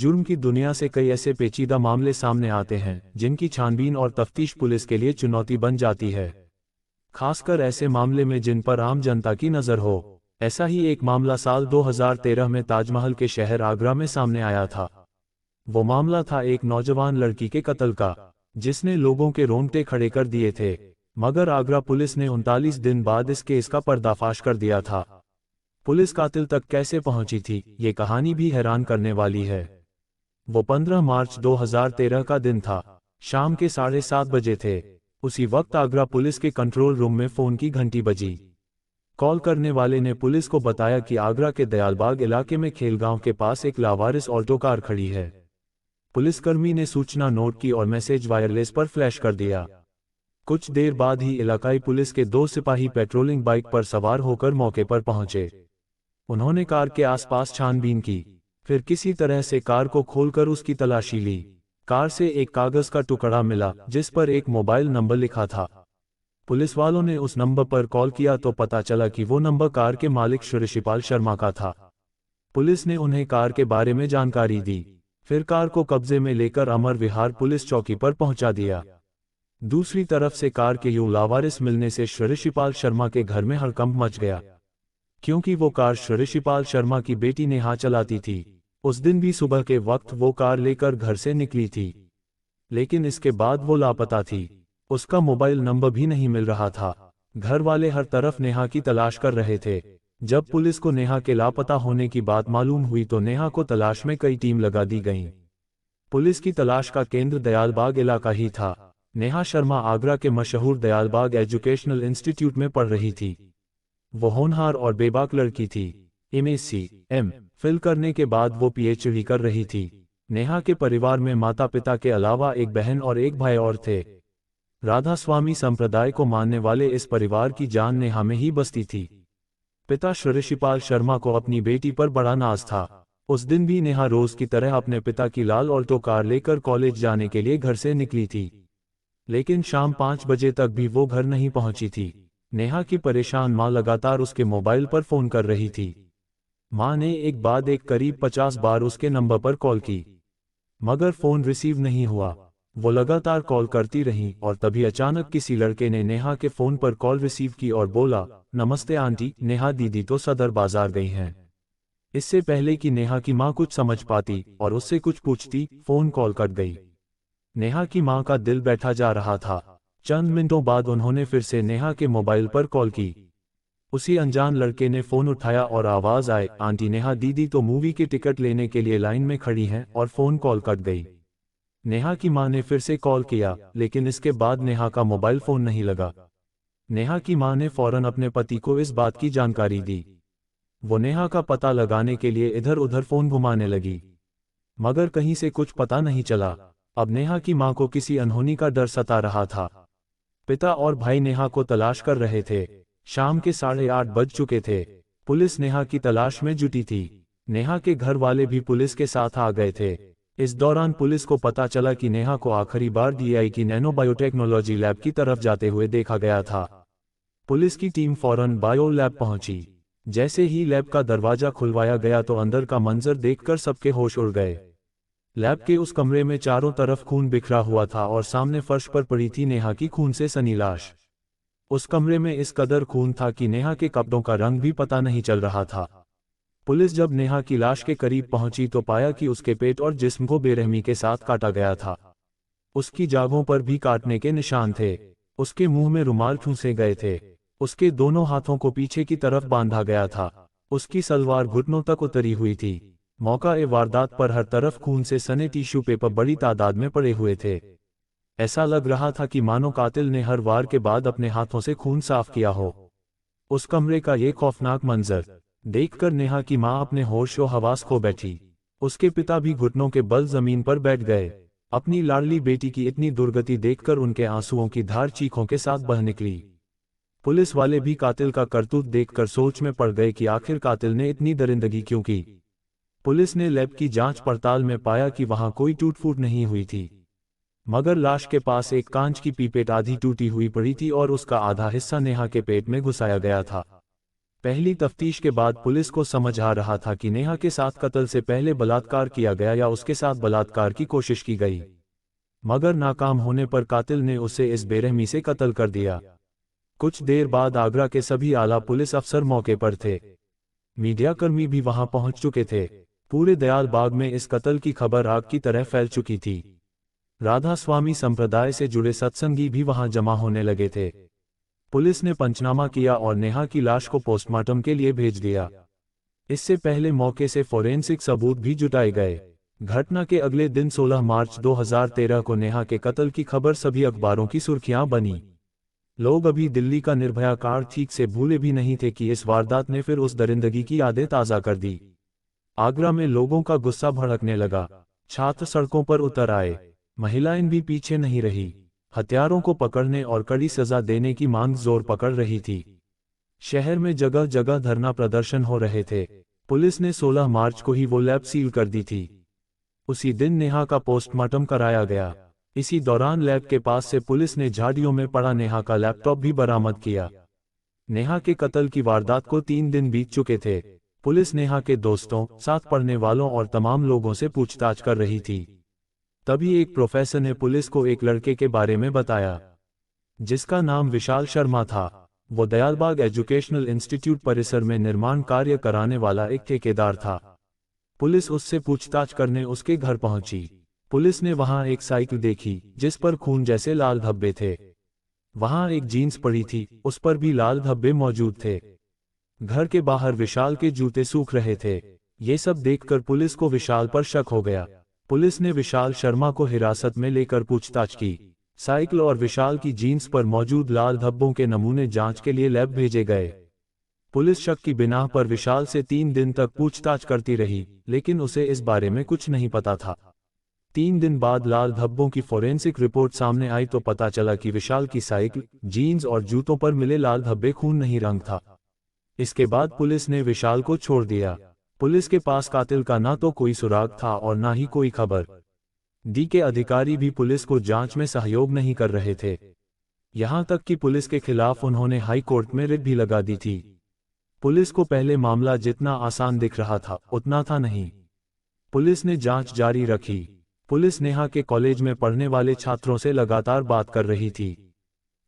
जुर्म की दुनिया से कई ऐसे पेचीदा मामले सामने आते हैं जिनकी छानबीन और तफ्तीश पुलिस के लिए चुनौती बन जाती है, खासकर ऐसे मामले में जिन पर आम जनता की नज़र हो। ऐसा ही एक मामला साल 2013 में ताजमहल के शहर आगरा में सामने आया था। वो मामला था एक नौजवान लड़की के कत्ल का, जिसने लोगों के रोंगटे खड़े कर दिए थे। मगर आगरा पुलिस ने 39 दिन बाद इस केस का पर्दाफाश कर दिया था। पुलिस कातिल तक कैसे पहुंची थी, ये कहानी भी हैरान करने वाली है। वो 15 मार्च 2013 का दिन था। शाम के 7:30 बजे थे। उसी वक्त आगरा पुलिस के कंट्रोल रूम में फोन की घंटी बजी। कॉल करने वाले ने पुलिस को बताया कि आगरा के दयालबाग इलाके में खेलगांव के पास एक लावारिस ऑल्टो कार खड़ी है। पुलिसकर्मी ने सूचना नोट की और मैसेज वायरलेस पर फ्लैश कर दिया। कुछ देर बाद ही इलाकाई पुलिस के 2 सिपाही पेट्रोलिंग बाइक पर सवार होकर मौके पर पहुंचे। उन्होंने कार के आसपास छानबीन की, फिर किसी तरह से कार को खोलकर उसकी तलाशी ली। कार से एक कागज का टुकड़ा मिला जिस पर एक मोबाइल नंबर लिखा था। पुलिस वालों ने उस नंबर पर कॉल किया तो पता चला कि वो नंबर कार के मालिक शिवपाल शर्मा का था। पुलिस ने उन्हें कार के बारे में जानकारी दी, फिर कार को कब्जे में लेकर अमर विहार पुलिस चौकी पर पहुंचा दिया। दूसरी तरफ से कार के यूं लावारिस मिलने से शिवपाल शर्मा के घर में हड़कंप मच गया, क्योंकि वो कार शिवपाल शर्मा की बेटी नेहा चलाती थी। उस दिन भी सुबह के वक्त वो कार लेकर घर से निकली थी, लेकिन इसके बाद वो लापता थी। उसका मोबाइल नंबर भी नहीं मिल रहा था। घर वाले हर तरफ नेहा की तलाश कर रहे थे। जब पुलिस को नेहा के लापता होने की बात मालूम हुई तो नेहा को तलाश में कई टीम लगा दी गईं। पुलिस की तलाश का केंद्र दयालबाग इलाका ही था। नेहा शर्मा आगरा के मशहूर दयालबाग एजुकेशनल इंस्टीट्यूट में पढ़ रही थी। वो होनहार और बेबाक लड़की थी। MSc.M. करने के बाद वो PhD कर रही थी। नेहा के परिवार में माता पिता के अलावा एक बहन और एक भाई और थे। राधा स्वामी संप्रदाय को मानने वाले इस परिवार की जान नेहा में ही बसती थी। पिता शिवपाल शर्मा को अपनी बेटी पर बड़ा नाज था। उस दिन भी नेहा रोज की तरह अपने पिता की लाल ऑल्टो कार लेकर कॉलेज जाने के लिए घर से निकली थी, लेकिन शाम 5 बजे तक भी वो घर नहीं पहुंची थी। नेहा की परेशान मां लगातार उसके मोबाइल पर फोन कर रही थी। मां ने एक बाद एक करीब 50 बार उसके नंबर पर कॉल की, मगर फोन रिसीव नहीं हुआ। वो लगातार कॉल करती रही और तभी अचानक किसी लड़के ने नेहा के फोन पर कॉल रिसीव की और बोला, नमस्ते आंटी, नेहा दीदी तो सदर बाजार गई हैं। इससे पहले कि नेहा की मां कुछ समझ पाती और उससे कुछ पूछती, फोन कॉल कट गई। नेहा की मां का दिल बैठा जा रहा था। चंद मिनटों बाद उन्होंने फिर से नेहा के मोबाइल पर कॉल की। उसी अनजान लड़के ने फोन उठाया और आवाज आए, आंटी नेहा दीदी तो मूवी के टिकट लेने के लिए लाइन में खड़ी हैं, और फोन कॉल कट गई। नेहा की मां ने फिर से कॉल किया, लेकिन इसके बाद नेहा का मोबाइल फोन नहीं लगा। नेहा की मां ने फौरन अपने पति को इस बात की जानकारी दी। वो नेहा का पता लगाने के लिए इधर उधर फोन घुमाने लगी, मगर कहीं से कुछ पता नहीं चला। अब नेहा की मां को किसी अनहोनी का डर सता रहा था। पिता और भाई नेहा को तलाश कर रहे थे। शाम के 8:30 बज चुके थे। पुलिस नेहा की तलाश में जुटी थी। नेहा के घर वाले भी पुलिस के साथ आ गए थे। इस दौरान पुलिस को पता चला कि नेहा को आखिरी बार DI की नैनो बायोटेक्नोलॉजी लैब की तरफ जाते हुए देखा गया था। पुलिस की टीम फौरन बायो लैब पहुंची। जैसे ही लैब का दरवाजा खुलवाया गया तो अंदर का मंजर देखकर सबके होश उड़ गए। लैब के उस कमरे में चारों तरफ खून बिखरा हुआ था और सामने फर्श पर पड़ी थी नेहा की खून से सनी लाश। उस कमरे में इस कदर खून था कि नेहा के कपड़ों का रंग भी पता नहीं चल रहा था। पुलिस जब नेहा की लाश के करीब पहुंची तो पाया कि उसके पेट और जिस्म को बेरहमी के साथ काटा गया था। उसकी जांघों पर भी काटने के निशान थे। उसके मुंह में रुमाल ठूंसे गए थे। उसके दोनों हाथों को पीछे की तरफ बांधा गया था। उसकी सलवार घुटनों तक उतरी हुई थी। मौका-ए वारदात पर हर तरफ खून से सने टिश्यू पेपर बड़ी तादाद में पड़े हुए थे। ऐसा लग रहा था कि मानो कातिल ने हर वार के बाद अपने हाथों से खून साफ किया हो। उस कमरे का ये खौफनाक मंजर देखकर नेहा की मां अपने होश व हवास खो बैठी। उसके पिता भी घुटनों के बल जमीन पर बैठ गए। अपनी लाडली बेटी की इतनी दुर्गति देखकर उनके आंसुओं की धार चीखों के साथ बह निकली। पुलिस वाले भी कातिल का करतूत देखकर सोच में पड़ गए कि आखिर कातिल ने इतनी दरिंदगी क्यों की। पुलिस ने लैब की जांच पड़ताल में पाया कि वहां कोई टूट फूट नहीं हुई थी, मगर लाश के पास एक कांच की पीपेट आधी टूटी हुई पड़ी थी और उसका आधा हिस्सा नेहा के पेट में घुसाया गया था। पहली तफ्तीश के बाद पुलिस को समझ आ रहा था कि नेहा के साथ कत्ल से पहले बलात्कार किया गया या उसके साथ बलात्कार की कोशिश की गई, मगर नाकाम होने पर कातिल ने उसे इस बेरहमी से कत्ल कर दिया। कुछ देर बाद आगरा के सभी आला पुलिस अफसर मौके पर थे। मीडियाकर्मी भी वहां पहुंच चुके थे। पूरे दयाल बाग में इस कत्ल की खबर आग की तरह फैल चुकी थी। राधा स्वामी संप्रदाय से जुड़े सत्संगी भी वहां जमा होने लगे थे। पुलिस ने पंचनामा किया और नेहा की लाश को पोस्टमार्टम के लिए भेज दिया। इससे पहले मौके से फोरेंसिक सबूत भी जुटाए गए। घटना के अगले दिन 16 मार्च 2013 को नेहा के कत्ल की खबर सभी अखबारों की सुर्खियां बनी। लोग अभी दिल्ली का निर्भया कांड ठीक से भूले भी नहीं थे कि इस वारदात ने फिर उस दरिंदगी की यादें ताज़ा कर दी। आगरा में लोगों का गुस्सा भड़कने लगा। छात्र सड़कों पर उतर आए। महिलाएं भी पीछे नहीं रही। हत्यारों को पकड़ने और कड़ी सजा देने की मांग जोर पकड़ रही थी। शहर में जगह जगह धरना प्रदर्शन हो रहे थे। पुलिस ने 16 मार्च को ही वो लैब सील कर दी थी। उसी दिन नेहा का पोस्टमार्टम कराया गया। इसी दौरान लैब के पास से पुलिस ने झाड़ियों में पड़ा नेहा का लैपटॉप भी बरामद किया। नेहा के कत्ल की वारदात को 3 दिन बीत चुके थे। पुलिस नेहा के दोस्तों, साथ पढ़ने वालों और तमाम लोगों से पूछताछ कर रही थी। तभी एक प्रोफेसर ने पुलिस को एक लड़के के बारे में बताया, जिसका नाम विशाल शर्मा था। वो दयालबाग एजुकेशनल इंस्टीट्यूट परिसर में निर्माण कार्य कराने वाला एक ठेकेदार था। पुलिस उससे पूछताछ करने उसके घर पहुंची। पुलिस ने वहां एक साइकिल देखी जिस पर खून जैसे लाल धब्बे थे। वहां एक जीन्स पड़ी थी, उस पर भी लाल धब्बे मौजूद थे। घर के बाहर विशाल के जूते सूख रहे थे। ये सब देखकर पुलिस को विशाल पर शक हो गया। पुलिस ने विशाल शर्मा को हिरासत में लेकर पूछताछ की। साइकिल और विशाल की जीन्स पर मौजूद लाल धब्बों के नमूने जांच के लिए लैब भेजे गए। पुलिस शक की बिना पर विशाल से 3 दिन तक पूछताछ करती रही, लेकिन उसे इस बारे में कुछ नहीं पता था। 3 दिन बाद लाल धब्बों की फोरेंसिक रिपोर्ट सामने आई तो पता चला कि विशाल की साइकिल, जीन्स और जूतों पर मिले लाल धब्बे खून नहीं रंग था। इसके बाद पुलिस ने विशाल को छोड़ दिया। पुलिस के पास कातिल का ना तो कोई सुराग था और ना ही कोई खबर। डी के अधिकारी भी पुलिस को जांच में सहयोग नहीं कर रहे थे। यहां तक कि पुलिस के खिलाफ उन्होंने हाई कोर्ट में रिट भी लगा दी थी। पुलिस को पहले मामला जितना आसान दिख रहा था उतना था नहीं। पुलिस ने जांच जारी रखी। पुलिस नेहा के कॉलेज में पढ़ने वाले छात्रों से लगातार बात कर रही थी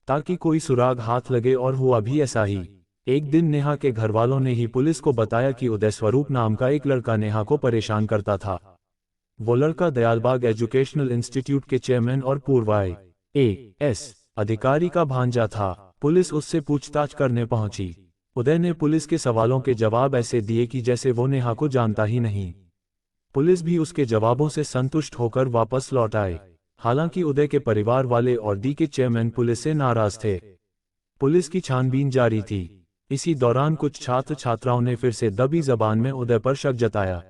ताकि कोई सुराग हाथ लगे, और हुआ भी ऐसा ही। एक दिन नेहा के घरवालों ने ही पुलिस को बताया कि उदय स्वरूप नाम का एक लड़का नेहा को परेशान करता था। वो लड़का दयालबाग एजुकेशनल इंस्टीट्यूट के चेयरमैन और पूर्व IAS अधिकारी का भांजा था। पुलिस उससे पूछताछ करने पहुंची। उदय ने पुलिस के सवालों के जवाब ऐसे दिए कि जैसे वो नेहा को जानता ही नहीं। पुलिस भी उसके जवाबों से संतुष्ट होकर वापस लौट आए। हालांकि उदय के परिवार वाले और डी के चेयरमैन पुलिस से नाराज थे। पुलिस की छानबीन जारी थी। इसी दौरान कुछ छात्र छात्राओं ने फिर से दबी जबान में उदय पर शक जताया।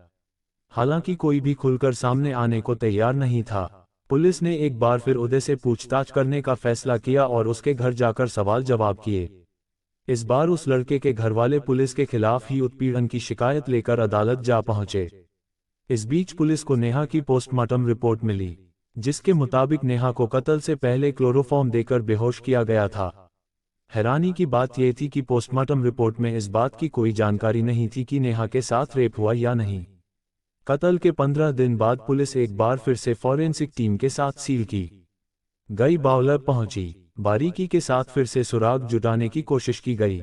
हालांकि कोई भी खुलकर सामने आने को तैयार नहीं था। पुलिस ने एक बार फिर उदय से पूछताछ करने का फैसला किया और उसके घर जाकर सवाल जवाब किए। इस बार उस लड़के के घरवाले पुलिस के खिलाफ ही उत्पीड़न की शिकायत लेकर अदालत जा पहुंचे। इस बीच पुलिस को नेहा की पोस्टमार्टम रिपोर्ट मिली, जिसके मुताबिक नेहा को कत्ल से पहले क्लोरोफॉर्म देकर बेहोश किया गया था। हैरानी की बात यह थी कि पोस्टमार्टम रिपोर्ट में इस बात की कोई जानकारी नहीं थी कि नेहा के साथ रेप हुआ या नहीं। कत्ल के 15 दिन बाद पुलिस एक बार फिर से फॉरेंसिक टीम के साथ सील की गई बाउलर पहुंची। बारीकी के साथ फिर से सुराग जुटाने की कोशिश की गई।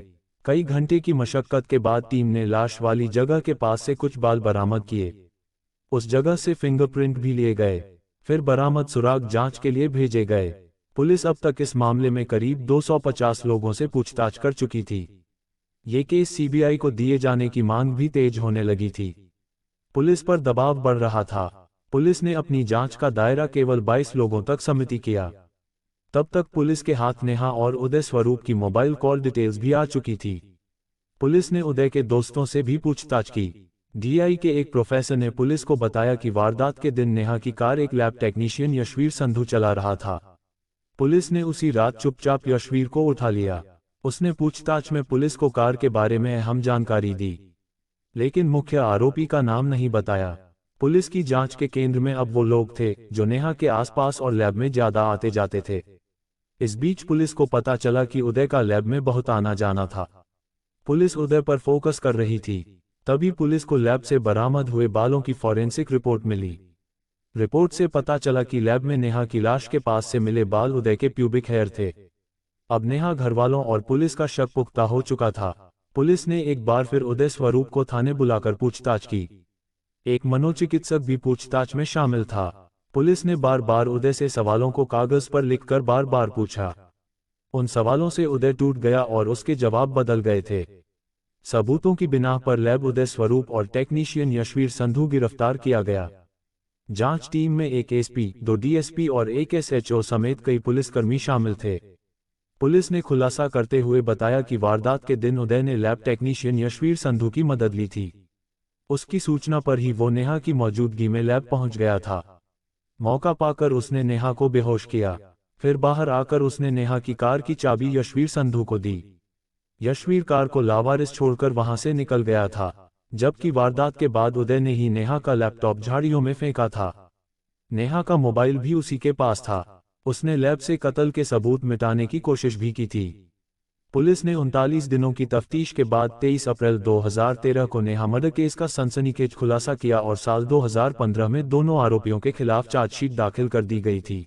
कई घंटे की मशक्कत के बाद टीम ने लाश वाली जगह के पास से कुछ बाल बरामद किए। उस जगह से फिंगरप्रिंट भी लिए गए। फिर बरामद सुराग जांच के लिए भेजे गए। पुलिस अब तक इस मामले में करीब 250 लोगों से पूछताछ कर चुकी थी। ये केस CBI को दिए जाने की मांग भी तेज होने लगी थी। पुलिस पर दबाव बढ़ रहा था। पुलिस ने अपनी जांच का दायरा केवल 22 लोगों तक सीमित किया। तब तक पुलिस के हाथ नेहा और उदय स्वरूप की मोबाइल कॉल डिटेल्स भी आ चुकी थी। पुलिस ने उदय के दोस्तों से भी पूछताछ की। DI के एक प्रोफेसर ने पुलिस को बताया कि वारदात के दिन नेहा की कार एक लैब टेक्नीशियन यशवीर संधू चला रहा था। पुलिस ने उसी रात चुपचाप यशवीर को उठा लिया। उसने पूछताछ में पुलिस को कार के बारे में अहम जानकारी दी, लेकिन मुख्य आरोपी का नाम नहीं बताया। पुलिस की जांच के केंद्र में अब वो लोग थे जो नेहा के आसपास और लैब में ज्यादा आते जाते थे। इस बीच पुलिस को पता चला कि उदय का लैब में बहुत आना जाना था। पुलिस उदय पर फोकस कर रही थी। तभी पुलिस को लैब से बरामद हुए बालों की फॉरेंसिक रिपोर्ट मिली। रिपोर्ट से पता चला कि लैब में नेहा की लाश के पास से मिले बाल उदय के प्यूबिक हेयर थे। अब नेहा घरवालों और पुलिस का शक पुख्ता हो चुका था। पुलिस ने एक बार फिर उदय स्वरूप को थाने बुलाकर पूछताछ की। एक मनोचिकित्सक भी पूछताछ में शामिल था। पुलिस ने बार बार उदय से सवालों को कागज पर लिखकर बार बार पूछा। उन सवालों से उदय टूट गया और उसके जवाब बदल गए थे। सबूतों की बिना पर लैब उदय स्वरूप और टेक्नीशियन यशवीर संधू गिरफ्तार किया गया। जांच टीम में एक एसपी, 2 डीएसपी और एक एसएचओ समेत कई पुलिसकर्मी शामिल थे। पुलिस ने खुलासा करते हुए बताया कि वारदात के दिन उदय ने लैब टेक्नीशियन यशवीर संधू की मदद ली थी। उसकी सूचना पर ही वो नेहा की मौजूदगी में लैब पहुंच गया था। मौका पाकर उसने नेहा को बेहोश किया। फिर बाहर आकर उसने नेहा की कार की चाबी यशवीर संधू को दी। यशवीर कार को लावारिस छोड़कर वहां से निकल गया था, जबकि वारदात के बाद उदय ने ही नेहा का लैपटॉप झाड़ियों में फेंका था। नेहा का मोबाइल भी उसी के पास था। उसने लैब से कत्ल के सबूत मिटाने की कोशिश भी की थी। पुलिस ने 39 दिनों की तफ्तीश के बाद 23 अप्रैल 2013 को नेहा मर्डर केस का सनसनीखेज खुलासा किया और साल 2015 में दोनों आरोपियों के खिलाफ चार्जशीट दाखिल कर दी गई थी।